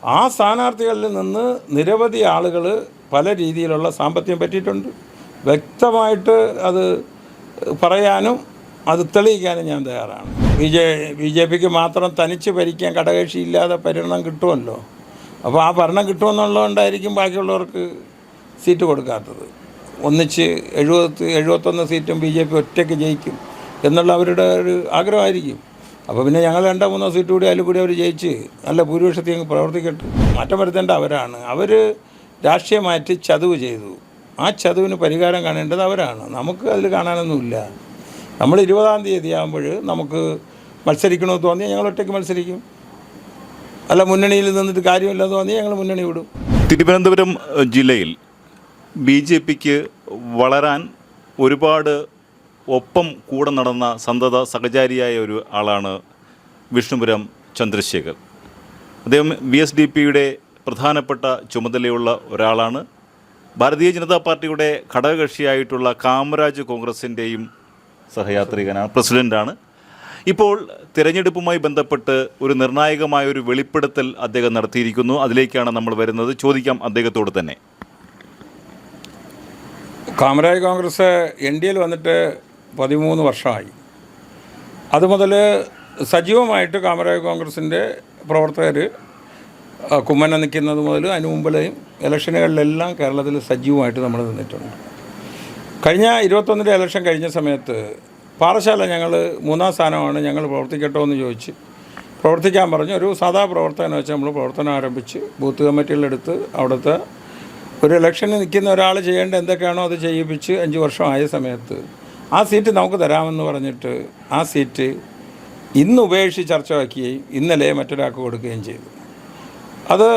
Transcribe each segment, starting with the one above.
ആ സ്ഥാനാർത്ഥികളിൽ നിന്ന് നിരവധി ആളുകൾ പല രീതിയിലുള്ള സാമ്പത്തികം പറ്റിയിട്ടുണ്ട്. വ്യക്തമായിട്ട് അത് പറയാനും അത് തെളിയിക്കാനും ഞാൻ തയ്യാറാണ്. ബി ജെ പിക്ക് മാത്രം തനിച്ച് ഭരിക്കാൻ ഘടകകക്ഷിയില്ലാതെ ഭരണം കിട്ടുമല്ലോ. അപ്പോൾ ആ ഭരണം കിട്ടുമെന്നുള്ളതുകൊണ്ടായിരിക്കും ബാക്കിയുള്ളവർക്ക് സീറ്റ് കൊടുക്കാത്തത്. ഒന്നിച്ച് 71 സീറ്റും ബി ജെ പി ഒറ്റയ്ക്ക് ജയിക്കും എന്നുള്ള അവരുടെ ഒരു ആഗ്രഹമായിരിക്കും. അപ്പോൾ പിന്നെ ഞങ്ങൾ 2-3 സീറ്റ് കൂടി അതിൽ കൂടി അവർ ജയിച്ച് നല്ല ഭൂരിപക്ഷത്തിൽ അങ്ങ് പ്രവർത്തിക്കട്ടെ. മാറ്റം വരുത്തേണ്ട അവരാണ്. അവർ രാഷ്ട്രീയമായിട്ട് ചതുവ് ചെയ്തു. ആ ചതുവിന് പരിഹാരം കാണേണ്ടത് അവരാണ്. നമുക്ക് അതിൽ കാണാനൊന്നുമില്ല. നമ്മൾ 20-ാം തീയതി ആകുമ്പോൾ നമുക്ക് മത്സരിക്കണമെന്ന് തോന്നിയാൽ ഞങ്ങൾ ഒറ്റയ്ക്ക് മത്സരിക്കും. അല്ല മുന്നണിയിൽ നിന്നിട്ട് കാര്യമില്ലെന്ന് തോന്നിയാൽ ഞങ്ങൾ മുന്നണി വിടും. തിരുവനന്തപുരം ജില്ലയിൽ ബി ജെ പിക്ക് വളരാൻ ഒരുപാട് ഒപ്പം കൂടെ നടന്ന സന്തത സഹചാരിയായ ഒരു ആളാണ് വിഷ്ണുപുരം ചന്ദ്രശേഖർ. അദ്ദേഹം VSDPയുടെ പ്രധാനപ്പെട്ട ചുമതലയുള്ള ഒരാളാണ്. ഭാരതീയ ജനതാ പാർട്ടിയുടെ ഘടകകക്ഷിയായിട്ടുള്ള കാമരാജ് കോൺഗ്രസിൻ്റെയും സഹയാത്രികനാണ്, പ്രസിഡൻ്റാണ്. ഇപ്പോൾ തിരഞ്ഞെടുപ്പുമായി ബന്ധപ്പെട്ട് ഒരു നിർണായകമായൊരു വെളിപ്പെടുത്തൽ അദ്ദേഹം നടത്തിയിരിക്കുന്നു. അതിലേക്കാണ് നമ്മൾ വരുന്നത്. ചോദിക്കാം അദ്ദേഹത്തോട് തന്നെ. കാമരാജ് കോൺഗ്രസ് NDAയിൽ വന്നിട്ട് 13 വർഷമായി. അതുമുതൽ സജീവമായിട്ട് കാമരാജ് കോൺഗ്രസിൻ്റെ പ്രവർത്തകർ കുമ്മന നിൽക്കുന്നത് മുതൽ അതിന് മുമ്പിലെയും ഇലക്ഷനുകളിലെല്ലാം കേരളത്തിൽ സജീവമായിട്ട് നമ്മൾ നിന്നിട്ടുണ്ട്. കഴിഞ്ഞ 21 ഇലക്ഷൻ കഴിഞ്ഞ സമയത്ത് പാറശാല ഞങ്ങൾ 3-ാം സ്ഥാനമാണ്, ഞങ്ങൾ പ്രവർത്തിക്കട്ടോ എന്ന് ചോദിച്ച് പ്രവർത്തിക്കാൻ പറഞ്ഞു. ഒരു സാധാ പ്രവർത്തനം വെച്ച് നമ്മൾ പ്രവർത്തനം ആരംഭിച്ച് ബൂത്ത് കമ്മിറ്റികളെടുത്ത് അവിടുത്തെ ഒരു ഇലക്ഷന് നിൽക്കുന്ന ഒരാൾ ചെയ്യേണ്ട എന്തൊക്കെയാണോ അത് ചെയ്യിപ്പിച്ച് 5 വർഷമായ സമയത്ത് ആ സീറ്റ് നമുക്ക് തരാമെന്ന് പറഞ്ഞിട്ട് ആ സീറ്റ് ഇന്ന് ഉപേക്ഷിച്ച് ചർച്ച വയ്ക്കുകയും ഇന്നലെ മറ്റൊരാൾക്ക് കൊടുക്കുകയും ചെയ്തു. അത്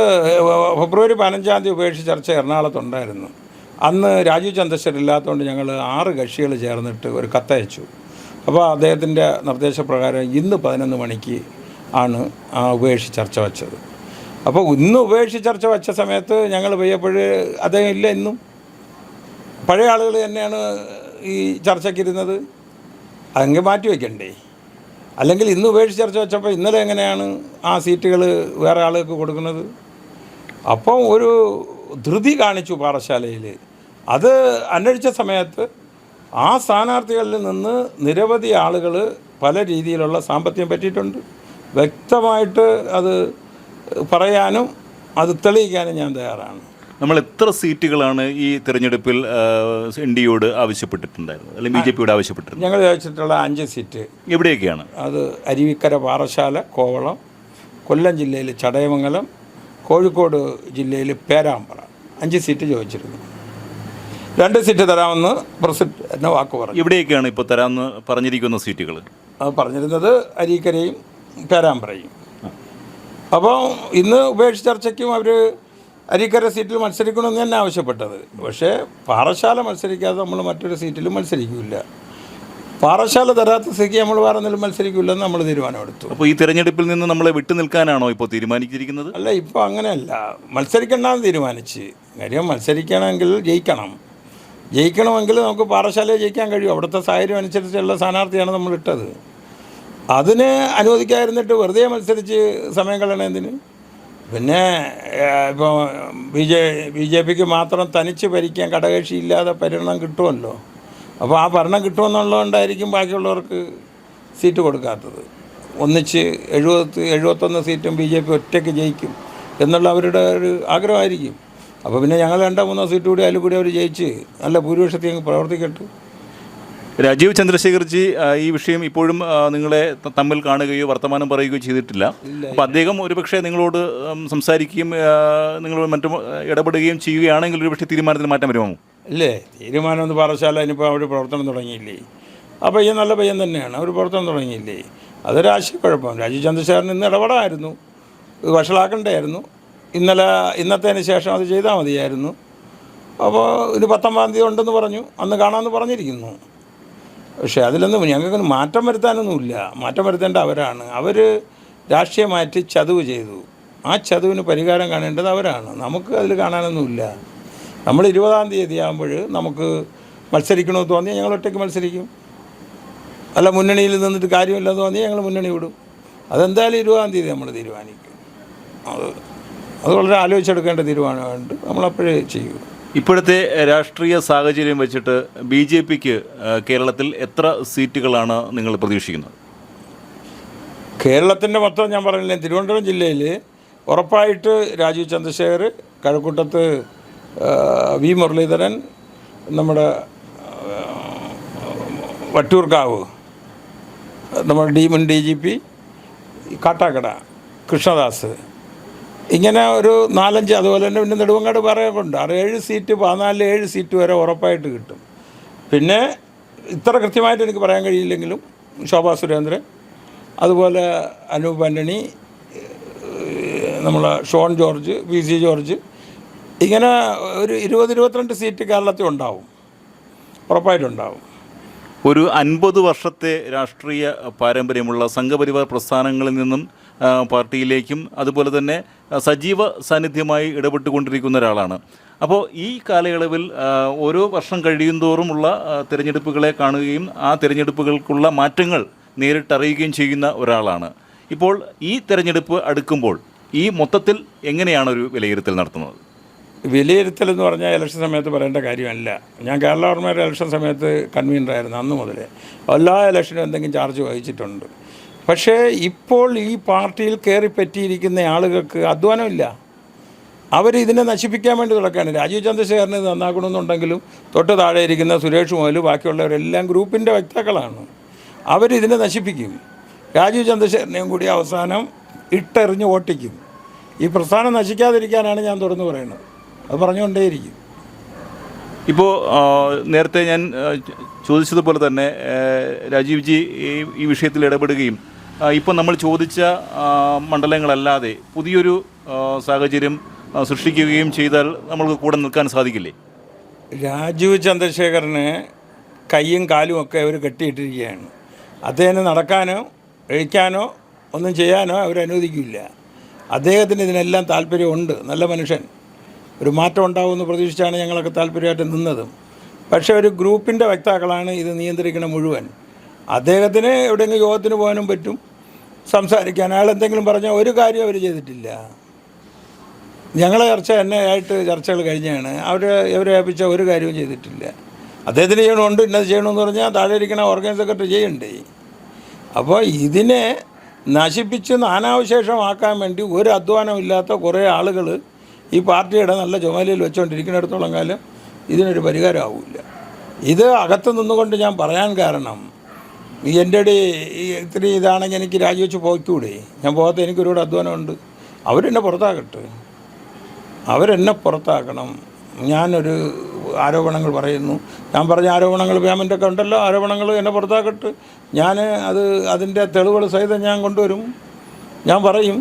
ഫെബ്രുവരി 15-ാം തീയതി ഉപേക്ഷിച്ച് ചർച്ച എറണാകുളത്തുണ്ടായിരുന്നു. അന്ന് രാജീവ് ചന്ദ്രശേഖർ ഇല്ലാത്തതുകൊണ്ട് ഞങ്ങൾ 6 കക്ഷികൾ ചേർന്നിട്ട് ഒരു കത്തയച്ചു. അപ്പോൾ അദ്ദേഹത്തിൻ്റെ നിർദ്ദേശപ്രകാരം ഇന്ന് 11 മണിക്ക് ആണ് ആ ഉപേക്ഷിച്ച് ചർച്ച വച്ചത്. അപ്പോൾ ഇന്ന് ഉപേക്ഷിച്ച് ചർച്ച വച്ച സമയത്ത് ഞങ്ങൾ പോയപ്പോൾ അദ്ദേഹം ഇല്ല. ഇന്നും പഴയ ആളുകൾ തന്നെയാണ് ഈ ചർച്ചയ്ക്കിരുന്നത്. അതെങ്കിൽ മാറ്റി വയ്ക്കണ്ടേ? അല്ലെങ്കിൽ ഇന്ന് ഉപേക്ഷിച്ച് ചർച്ച വെച്ചപ്പോൾ ഇന്നലെ എങ്ങനെയാണ് ആ സീറ്റുകൾ വേറെ ആളുകൾക്ക് കൊടുക്കുന്നത്? അപ്പം ഒരു ധൃതി കാണിച്ചു പാറശാലയിൽ. അത് അന്വേഷിച്ച സമയത്ത് ആ സ്ഥാനാർത്ഥികളിൽ നിന്ന് നിരവധി ആളുകൾ പല രീതിയിലുള്ള സാമ്പത്തികം പറ്റിയിട്ടുണ്ട്. വ്യക്തമായിട്ട് അത് പറയാനും അത് തെളിയിക്കാനും ഞാൻ തയ്യാറാണ്. നമ്മൾ എത്ര സീറ്റുകളാണ് ഈ തിരഞ്ഞെടുപ്പിൽ NDAയോട് ആവശ്യപ്പെട്ടിട്ടുണ്ടായിരുന്നത്, അല്ലെങ്കിൽ BJP യോട് ആവശ്യപ്പെട്ടിട്ടുണ്ട്? ഞങ്ങൾ ചോദിച്ചിട്ടുള്ള 5 സീറ്റ് എവിടെയൊക്കെയാണ്? അത് അരുവിക്കര, പാറശാല, കോവളം, കൊല്ലം ജില്ലയിൽ ചടയമംഗലം, കോഴിക്കോട് ജില്ലയിൽ പേരാമ്പ്ര 5 സീറ്റ് ചോദിച്ചിരുന്നു. 2 സീറ്റ് തരാമെന്ന് പ്രസിഡന്റ് എന്നെ വാക്ക് പറഞ്ഞു. എവിടെയൊക്കെയാണ് ഇപ്പോൾ തരാമെന്ന് പറഞ്ഞിരിക്കുന്ന സീറ്റുകൾ? അത് പറഞ്ഞിരുന്നത് അരീക്കരയും പേരാമ്പ്രയും. അപ്പോൾ ഇന്ന് ഉപേക്ഷിച്ച ചർച്ചയ്ക്കും അവർ അരീക്കര സീറ്റിൽ മത്സരിക്കണമെന്ന് തന്നെ ആവശ്യപ്പെട്ടത്. പക്ഷേ പാറശാല മത്സരിക്കാതെ നമ്മൾ മറ്റൊരു സീറ്റിലും മത്സരിക്കില്ല. പാറശാല തരാത്ത സ്ഥിതിക്ക് നമ്മൾ വേറെ എന്തെങ്കിലും മത്സരിക്കില്ലെന്ന് നമ്മൾ തീരുമാനമെടുത്തു. അപ്പോൾ ഈ തിരഞ്ഞെടുപ്പിൽ നിന്ന് നമ്മളെ വിട്ടു നിൽക്കാനാണോ ഇപ്പോൾ തീരുമാനിച്ചിരിക്കുന്നത്? അല്ല, ഇപ്പോൾ അങ്ങനെയല്ല. മത്സരിക്കണ്ടെന്ന് തീരുമാനിച്ച്. കാര്യം മത്സരിക്കണമെങ്കിൽ ജയിക്കണമെങ്കിൽ നമുക്ക് പാറശാലയെ ജയിക്കാൻ കഴിയും. അവിടുത്തെ സാഹചര്യം അനുസരിച്ചുള്ള സ്ഥാനാർത്ഥിയാണ് നമ്മൾ ഇട്ടത്. അതിന് അനുവദിക്കാതിരുന്നിട്ട് വെറുതെ മത്സരിച്ച് സമയം കളയണതിന്. പിന്നെ ഇപ്പോൾ ബി ജെ പിക്ക് മാത്രം തനിച്ച് ഭരിക്കാൻ ഘടകകക്ഷിയില്ലാതെ ഭരണം കിട്ടുമല്ലോ. അപ്പോൾ ആ ഭരണം കിട്ടുമെന്നുള്ളതുകൊണ്ടായിരിക്കും ബാക്കിയുള്ളവർക്ക് സീറ്റ് കൊടുക്കാത്തത്. ഒന്നിച്ച് 71 സീറ്റും ബി ജെ പി ഒറ്റയ്ക്ക് ജയിക്കും എന്നുള്ള അവരുടെ ഒരു ആഗ്രഹമായിരിക്കും. അപ്പോൾ പിന്നെ ഞങ്ങൾ 2-3 സീറ്റ് കൂടി അതിൽ കൂടി അവർ ജയിച്ച് നല്ല ഭൂരിപക്ഷത്തിൽ അങ്ങ് പ്രവർത്തിക്കട്ടെ. രാജീവ് ചന്ദ്രശേഖർജി ഈ വിഷയം ഇപ്പോഴും നിങ്ങളെ തമ്മിൽ കാണുകയോ വർത്തമാനം പറയുകയോ ചെയ്തിട്ടില്ല. അപ്പോൾ അദ്ദേഹം ഒരുപക്ഷെ നിങ്ങളോട് സംസാരിക്കുകയും നിങ്ങൾ മറ്റും ഇടപെടുകയും ചെയ്യുകയാണെങ്കിൽ ഒരുപക്ഷെ തീരുമാനത്തിന് മാറ്റം വരുമോ? ഇല്ലേ, തീരുമാനമൊന്നും പാറശാല ഇനിയിപ്പോൾ അവർ പ്രവർത്തനം തുടങ്ങിയില്ലേ. ആ പയ്യൻ നല്ല പയ്യൻ തന്നെയാണ്. അവർ പ്രവർത്തനം തുടങ്ങിയില്ലേ. അതൊരു ആശയക്കുഴപ്പം. രാജീവ് ചന്ദ്രശേഖരൻ ഇന്ന് ഇടപെടായിരുന്നു, വഷളാക്കണ്ടായിരുന്നു. ഇന്നത്തേന് ശേഷം അത് ചെയ്താൽ മതിയായിരുന്നു. അപ്പോൾ ഇത് 19-ാം തീയതി ഉണ്ടെന്ന് പറഞ്ഞു, അന്ന് കാണാമെന്ന് പറഞ്ഞിരിക്കുന്നു. പക്ഷേ അതിലൊന്നും ഞങ്ങൾക്ക് മാറ്റം വരുത്താനൊന്നുമില്ല. മാറ്റം വരുത്തേണ്ട അവരാണ്. അവർ രാഷ്ട്രീയമായിട്ട് ചതുവ് ചെയ്തു. ആ ചതുവിന് പരിഹാരം കാണേണ്ടത് അവരാണ്. നമുക്ക് അതിൽ കാണാനൊന്നുമില്ല. നമ്മൾ 20-ാം തീയതി ആകുമ്പോൾ നമുക്ക് മത്സരിക്കണമെന്ന് തോന്നിയാൽ ഞങ്ങൾ ഒറ്റയ്ക്ക് മത്സരിക്കും. അല്ല മുന്നണിയിൽ നിന്നിട്ട് കാര്യമില്ലെന്ന് തോന്നിയാൽ ഞങ്ങൾ മുന്നണി വിടും. അതെന്തായാലും 20-ാം തീയതി നമ്മൾ തീരുമാനിക്കും. അത് അത് വളരെ ആലോചിച്ചെടുക്കേണ്ട തീരുമാനമുണ്ട്. നമ്മളപ്പോഴേ ചെയ്യൂ. ഇപ്പോഴത്തെ രാഷ്ട്രീയ സാഹചര്യം വെച്ചിട്ട് BJPക്ക് കേരളത്തിൽ എത്ര സീറ്റുകളാണ് നിങ്ങൾ പ്രതീക്ഷിക്കുന്നത്? കേരളത്തിൻ്റെ മൊത്തം ഞാൻ പറഞ്ഞില്ലേ, തിരുവനന്തപുരം ജില്ലയിൽ ഉറപ്പായിട്ട് രാജീവ് ചന്ദ്രശേഖർ, കഴക്കൂട്ടത്ത് വി മുരളീധരൻ, നമ്മുടെ വട്ടിയൂർക്കാവ് നമ്മുടെ മുൻ DGP, കാട്ടാക്കട കൃഷ്ണദാസ്, ഇങ്ങനെ ഒരു 4-5, അതുപോലെ തന്നെ പിന്നെ നെടുമങ്ങാട് പറയുന്നുണ്ട്. 6-7 സീറ്റ്, 14-7 സീറ്റ് വരെ ഉറപ്പായിട്ട് കിട്ടും. പിന്നെ ഇത്ര കൃത്യമായിട്ട് എനിക്ക് പറയാൻ കഴിയില്ലെങ്കിലും ശോഭാ സുരേന്ദ്രൻ, അതുപോലെ അനൂപ് ആൻ്റണി, നമ്മളെ ഷോൺ ജോർജ്, PC ജോർജ്, ഇങ്ങനെ ഒരു 20-22 സീറ്റ് കേരളത്തിൽ ഉണ്ടാവും, ഉറപ്പായിട്ടുണ്ടാവും. ഒരു 50 വർഷത്തെ രാഷ്ട്രീയ പാരമ്പര്യമുള്ള സംഘപരിവാർ പ്രസ്ഥാനങ്ങളിൽ നിന്നും പാർട്ടിയിലേക്കും അതുപോലെ തന്നെ സജീവ സാന്നിധ്യമായി ഇടപെട്ടുകൊണ്ടിരിക്കുന്ന ഒരാളാണ്. അപ്പോൾ ഈ കാലയളവിൽ ഓരോ വർഷം കഴിയുന്തോറുമുള്ള തിരഞ്ഞെടുപ്പുകളെ കാണുകയും ആ തിരഞ്ഞെടുപ്പുകൾക്കുള്ള മാറ്റങ്ങൾ നേരിട്ടറിയുകയും ചെയ്യുന്ന ഒരാളാണ്. ഇപ്പോൾ ഈ തിരഞ്ഞെടുപ്പ് അടുക്കുമ്പോൾ ഈ മൊത്തത്തിൽ എങ്ങനെയാണ് ഒരു വിലയിരുത്തൽ നടത്തുന്നത്? വിലയിരുത്തലെന്ന് പറഞ്ഞാൽ ഇലക്ഷൻ സമയത്ത് പറയേണ്ട കാര്യമല്ല. ഞാൻ കേരള ഗവൺമെൻറ് ഇലക്ഷൻ സമയത്ത് കൺവീനറായിരുന്നു. അന്ന് മുതലേ എല്ലാ ഇലക്ഷനും എന്തെങ്കിലും ചാർജ് വഹിച്ചിട്ടുണ്ട്. പക്ഷേ ഇപ്പോൾ ഈ പാർട്ടിയിൽ കയറി പറ്റിയിരിക്കുന്ന ആളുകൾക്ക് അധ്വാനമില്ല. അവരിതിനെ നശിപ്പിക്കാൻ വേണ്ടി നടക്കുകയാണ്. രാജീവ് ചന്ദ്രശേഖരനെ നന്നാക്കണമെന്നുണ്ടെങ്കിലും തൊട്ട് താഴെ ഇരിക്കുന്ന സുരേഷ് മുതൽ ബാക്കിയുള്ളവരെല്ലാം ഗ്രൂപ്പിൻ്റെ വക്താക്കളാണ്. അവരിതിനെ നശിപ്പിക്കും. രാജീവ് ചന്ദ്രശേഖരനെയും കൂടി അവസാനം ഇട്ടെറിഞ്ഞ് ഓട്ടിക്കും. ഈ പ്രസ്ഥാനം നശിക്കാതിരിക്കാനാണ് ഞാൻ തുറന്നു പറയുന്നത്. അത് പറഞ്ഞുകൊണ്ടേയിരിക്കും. ഇപ്പോൾ നേരത്തെ ഞാൻ ചോദിച്ചതുപോലെ തന്നെ രാജീവ്ജി ഈ വിഷയത്തിൽ ഇടപെടുകയും ഇപ്പോൾ നമ്മൾ ചോദിച്ച മണ്ഡലങ്ങളല്ലാതെ പുതിയൊരു സാഹചര്യം സൃഷ്ടിക്കുകയും ചെയ്താൽ നമ്മൾക്ക് കൂടെ നിൽക്കാൻ സാധിക്കില്ലേ? രാജീവ് ചന്ദ്രശേഖരന് കൈയും കാലും ഒക്കെ അവർ കെട്ടിയിട്ടിരിക്കുകയാണ്. അദ്ദേഹത്തിന് നടക്കാനോ കഴിക്കാനോ ഒന്നും ചെയ്യാനോ അവരനുവദിക്കില്ല. അദ്ദേഹത്തിന് ഇതിനെല്ലാം താല്പര്യമുണ്ട്. നല്ല മനുഷ്യൻ. ഒരു മാറ്റം ഉണ്ടാകുമെന്ന് പ്രതീക്ഷിച്ചാണ് ഞങ്ങളൊക്കെ താല്പര്യമായിട്ട് നിന്നതും. പക്ഷേ ഒരു ഗ്രൂപ്പിൻ്റെ വക്താക്കളാണ് ഇത് നിയന്ത്രിക്കണം മുഴുവൻ. അദ്ദേഹത്തിന് എവിടെയെങ്കിലും യോഗത്തിന് പോകാനും പറ്റും, സംസാരിക്കാൻ. അയാൾ എന്തെങ്കിലും പറഞ്ഞാൽ ഒരു കാര്യം അവർ ചെയ്തിട്ടില്ല. ഞങ്ങളെ ആയിട്ട് ചർച്ചകൾ കഴിഞ്ഞാണ്. അവരെ ഏൽപ്പിച്ച ഒരു കാര്യവും ചെയ്തിട്ടില്ല. അദ്ദേഹത്തിന് ചെയ്യണമുണ്ട്, ഇന്നത് ചെയ്യണമെന്ന് പറഞ്ഞാൽ താഴെ ഇരിക്കണ ഓർഗനൈസ് സെക്രട്ടറി ചെയ്യണ്ടേ. അപ്പോൾ ഇതിനെ നശിപ്പിച്ച് നാനാവശേഷമാക്കാൻ വേണ്ടി ഒരു അധ്വാനമില്ലാത്ത കുറേ ആളുകൾ ഈ പാർട്ടിയുടെ നല്ല ചുമലിൽ വെച്ചുകൊണ്ടിരിക്കുന്നിടത്തോളം കാലം ഇതിനൊരു പരിഹാരമാവില്ല. ഇത് അകത്ത് നിന്നുകൊണ്ട് ഞാൻ പറയാൻ കാരണം, എൻ്റെ ഇത്തിരി ഇതാണെങ്കിൽ എനിക്ക് രാജിവെച്ച് പോയിക്കൂടെ? ഞാൻ പോകാത്ത എനിക്കൊരുപാട് അധ്വാനമുണ്ട്. അവരെന്നെ പുറത്താക്കട്ടെ, അവരെന്നെ പുറത്താക്കണം. ഞാനൊരു ആരോപണങ്ങൾ പറയുന്നു, ഞാൻ പറഞ്ഞ ആരോപണങ്ങൾ പേയ്മെൻ്റൊക്കെ ഉണ്ടല്ലോ, ആരോപണങ്ങൾ എന്നെ പുറത്താക്കട്ടെ. ഞാൻ അതിൻ്റെ തെളിവുകൾ സഹിതം ഞാൻ കൊണ്ടുവരും. ഞാൻ പറയും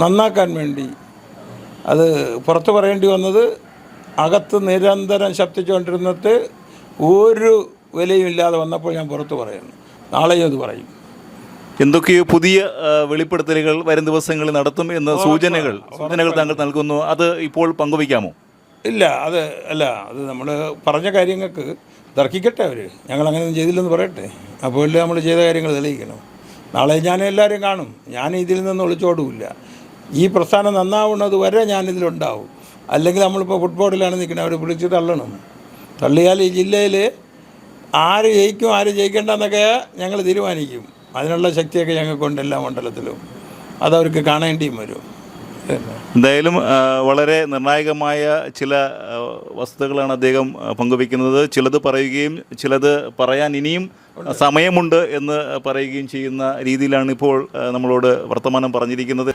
നന്നാക്കാൻ വേണ്ടി. അത് പുറത്ത് പറയേണ്ടി വന്നത് അകത്ത് നിരന്തരം ശബ്ദിച്ചുകൊണ്ടിരുന്നിട്ട് ഒരു വിലയും ഇല്ലാതെ വന്നപ്പോൾ ഞാൻ പുറത്ത് പറയുന്നു. നാളെയും അത് പറയും. എന്തൊക്കെയോ പുതിയ വെളിപ്പെടുത്തലുകൾ വരും ദിവസങ്ങളിൽ നടത്തും എന്ന സൂചനകൾ താങ്കൾ നൽകുന്നു. അത് ഇപ്പോൾ പങ്കുവയ്ക്കാമോ? ഇല്ല, അത് നമ്മൾ പറഞ്ഞ കാര്യങ്ങൾക്ക് തർക്കിക്കട്ടെ അവർ. ഞങ്ങളങ്ങനെയൊന്നും ചെയ്തില്ലെന്ന് പറയട്ടെ. അപ്പോൾ നമ്മൾ ചെയ്ത കാര്യങ്ങൾ തെളിയിക്കണം. നാളെ ഞാൻ എല്ലാവരും കാണും. ഞാൻ ഇതിൽ നിന്ന് ഒളിച്ചോടില്ല. ഈ പ്രസ്ഥാനം നന്നാവുന്നത് വരെ ഞാനിതിലുണ്ടാവും. അല്ലെങ്കിൽ നമ്മളിപ്പോൾ ഫുട്ബോളിലാണ് നിൽക്കുന്നത്, അവർ വിളിച്ച് തള്ളണം. തള്ളിയാൽ ഈ ജില്ലയിൽ ആര് ജയിക്കും ആര് ജയിക്കേണ്ടെന്നൊക്കെ ഞങ്ങൾ തീരുമാനിക്കും. അതിനുള്ള ശക്തിയൊക്കെ ഞങ്ങൾക്കുണ്ട് എല്ലാ മണ്ഡലത്തിലും. അതവർക്ക് കാണേണ്ടിയും വരും. എന്തായാലും വളരെ നിർണായകമായ ചില വസ്തുതകളാണ് അദ്ദേഹം പങ്കുവയ്ക്കുന്നത്. ചിലത് പറയുകയും ചിലത് പറയാൻ ഇനിയും സമയമുണ്ട് എന്ന് പറയുകയും ചെയ്യുന്ന രീതിയിലാണ് ഇപ്പോൾ നമ്മളോട് വർത്തമാനം പറഞ്ഞിരിക്കുന്നത്.